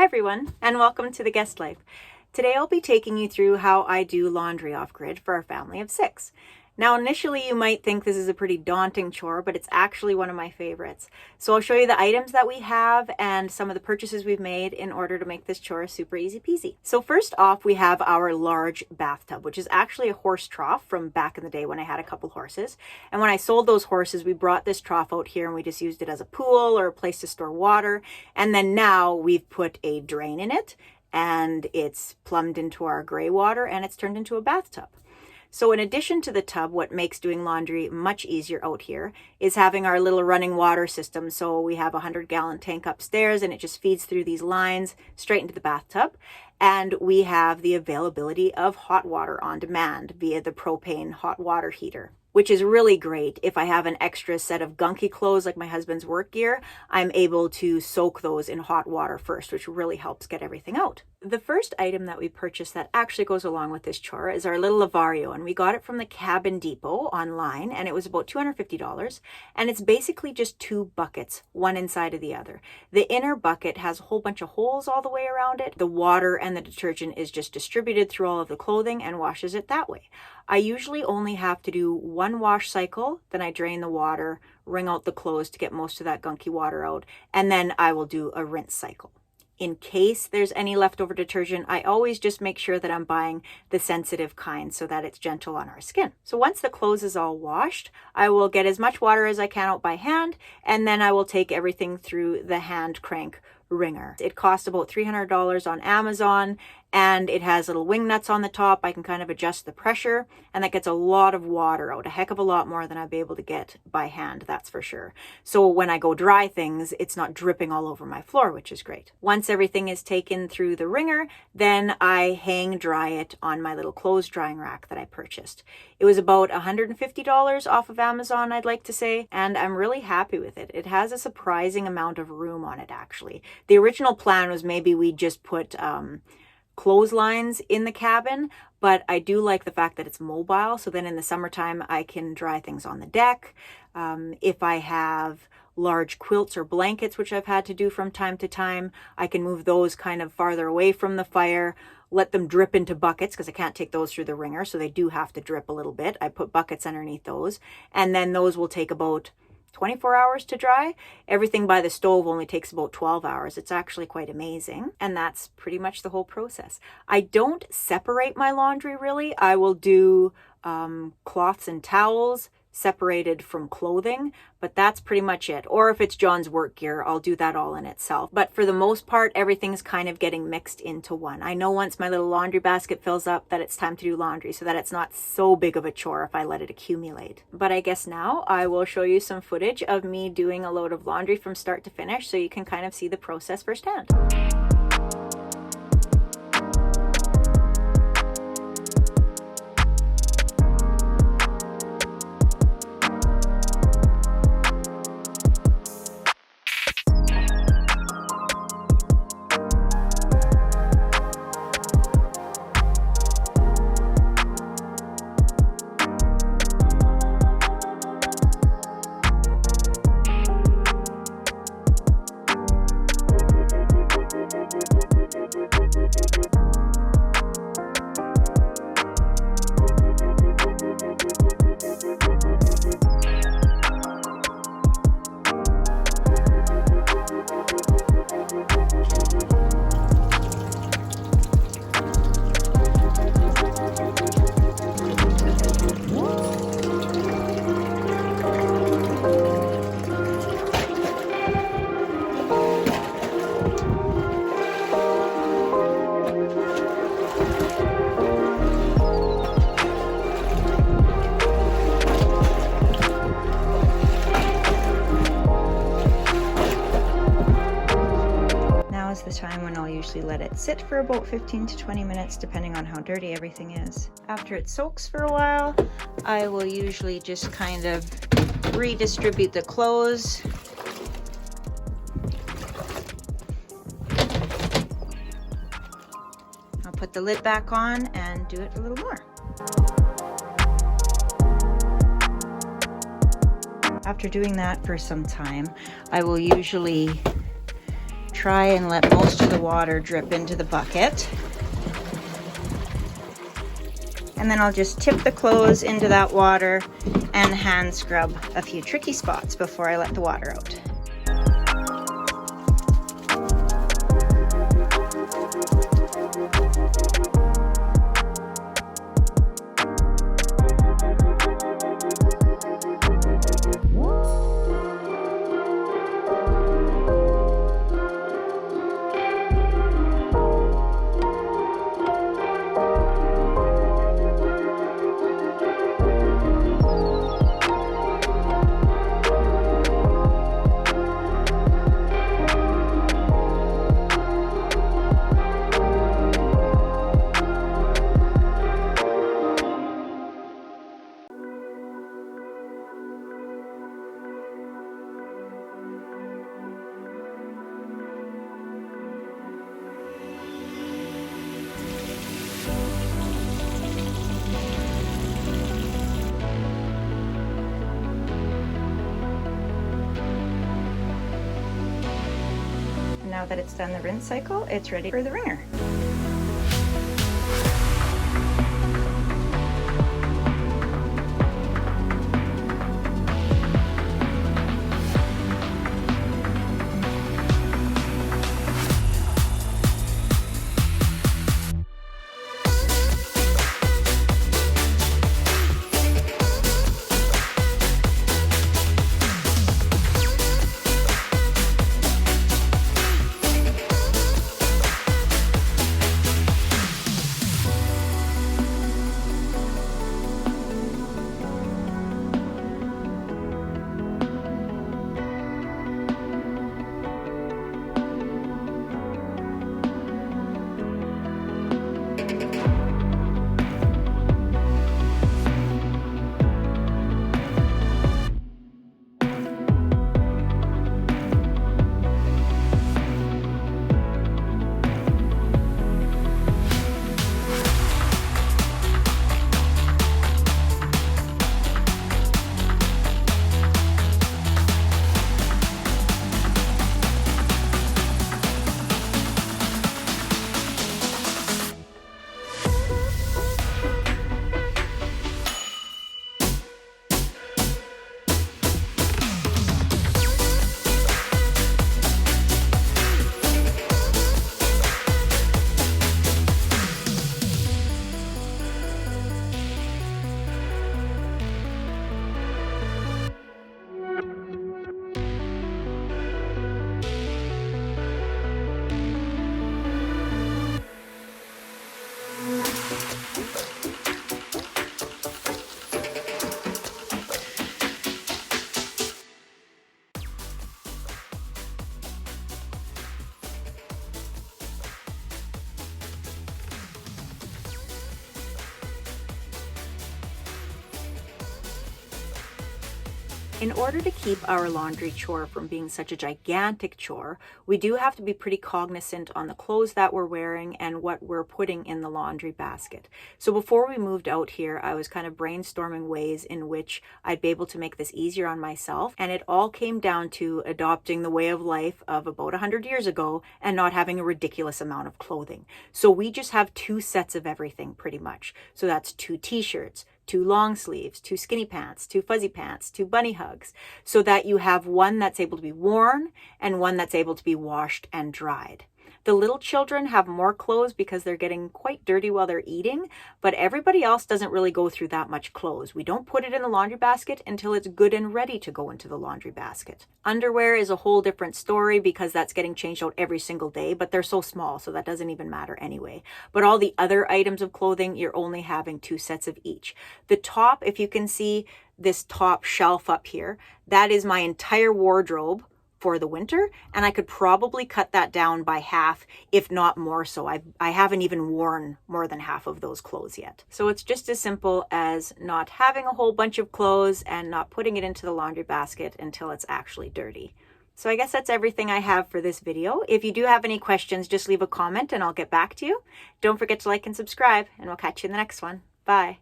Hi everyone, and welcome to The Guest Life. Today I'll be taking you through how I do laundry off-grid for our family of 6. Now initially you might think this is a pretty daunting chore, but it's actually one of my favorites. So I'll show you the items that we have and some of the purchases we've made in order to make this chore super easy peasy. So first off, we have our large bathtub, which is actually a horse trough from back in the day when I had a couple horses. And when I sold those horses, we brought this trough out here and we just used it as a pool or a place to store water. And then now we've put a drain in it and it's plumbed into our gray water and it's turned into a bathtub. So in addition to the tub, what makes doing laundry much easier out here is having our little running water system. So we have a 100-gallon tank upstairs and it just feeds through these lines straight into the bathtub. And we have the availability of hot water on demand via the propane hot water heater, which is really great. If I have an extra set of gunky clothes like my husband's work gear, I'm able to soak those in hot water first, which really helps get everything out. The first item that we purchased that actually goes along with this chore is our little Lavario, and we got it from the Cabin Depot online, and it was about $250, and it's basically just 2 buckets, one inside of the other. The inner bucket has a whole bunch of holes all the way around it. The water and the detergent is just distributed through all of the clothing and washes it that way. I usually only have to do 1 wash cycle, then I drain the water, wring out the clothes to get most of that gunky water out, and then I will do a rinse cycle. In case there's any leftover detergent, I always just make sure that I'm buying the sensitive kind so that it's gentle on our skin. So once the clothes is all washed, I will get as much water as I can out by hand, and then I will take everything through the hand crank wringer. It costs about $300 on Amazon, and it has little wing nuts on the top. I can kind of adjust the pressure, and that gets a lot of water out, a heck of a lot more than I'd be able to get by hand, that's for sure. So when I go dry things, it's not dripping all over my floor, which is great. Once everything is taken through the wringer, then I hang dry it on my little clothes drying rack that I purchased. It was about $150 off of Amazon, I'd like to say, and I'm really happy with it. It has a surprising amount of room on it, actually. The original plan was maybe we'd just put clotheslines in the cabin, but I do like the fact that it's mobile, so then in the summertime I can dry things on the deck. If I have large quilts or blankets, which I've had to do from time to time, I can move those kind of farther away from the fire, let them drip into buckets because I can't take those through the wringer, so they do have to drip a little bit. I put buckets underneath those, and then those will take about 24 hours to dry. Everything by the stove only takes about 12 hours. It's actually quite amazing. And that's pretty much the whole process. I don't separate my laundry really. I will do cloths and towels separated from clothing, but that's pretty much it. Or if it's John's work gear, I'll do that all in itself. But for the most part, everything's kind of getting mixed into one. I know once my little laundry basket fills up that it's time to do laundry so that it's not so big of a chore if I let it accumulate. But I guess now I will show you some footage of me doing a load of laundry from start to finish so you can kind of see the process firsthand. Is the time when I'll usually let it sit for about 15 to 20 minutes depending on how dirty everything is. After it soaks for a while, I will usually just kind of redistribute the clothes. I'll put the lid back on and do it a little more. After doing that for some time, I will usually try and let most of the water drip into the bucket. And then I'll just tip the clothes into that water and hand scrub a few tricky spots before I let the water out. Now that it's done the rinse cycle, it's ready for the wringer. In order to keep our laundry chore from being such a gigantic chore, we do have to be pretty cognizant on the clothes that we're wearing and what we're putting in the laundry basket. So before we moved out here, I was kind of brainstorming ways in which I'd be able to make this easier on myself. And it all came down to adopting the way of life of about 100 years ago and not having a ridiculous amount of clothing. So we just have 2 sets of everything pretty much. So that's 2 t-shirts, 2 long sleeves, 2 skinny pants, 2 fuzzy pants, 2 bunny hugs, so that you have one that's able to be worn and one that's able to be washed and dried. The little children have more clothes because they're getting quite dirty while they're eating, but everybody else doesn't really go through that much clothes. We don't put it in the laundry basket until it's good and ready to go into the laundry basket. Underwear is a whole different story because that's getting changed out every single day, but they're so small, so that doesn't even matter anyway. But all the other items of clothing, you're only having 2 sets of each. The top, if you can see this top shelf up here, that is my entire wardrobe for the winter, and I could probably cut that down by half, if not more so. I haven't even worn more than half of those clothes yet. So it's just as simple as not having a whole bunch of clothes and not putting it into the laundry basket until it's actually dirty. So I guess that's everything I have for this video. If you do have any questions, just leave a comment and I'll get back to you. Don't forget to like and subscribe, and we'll catch you in the next one. Bye.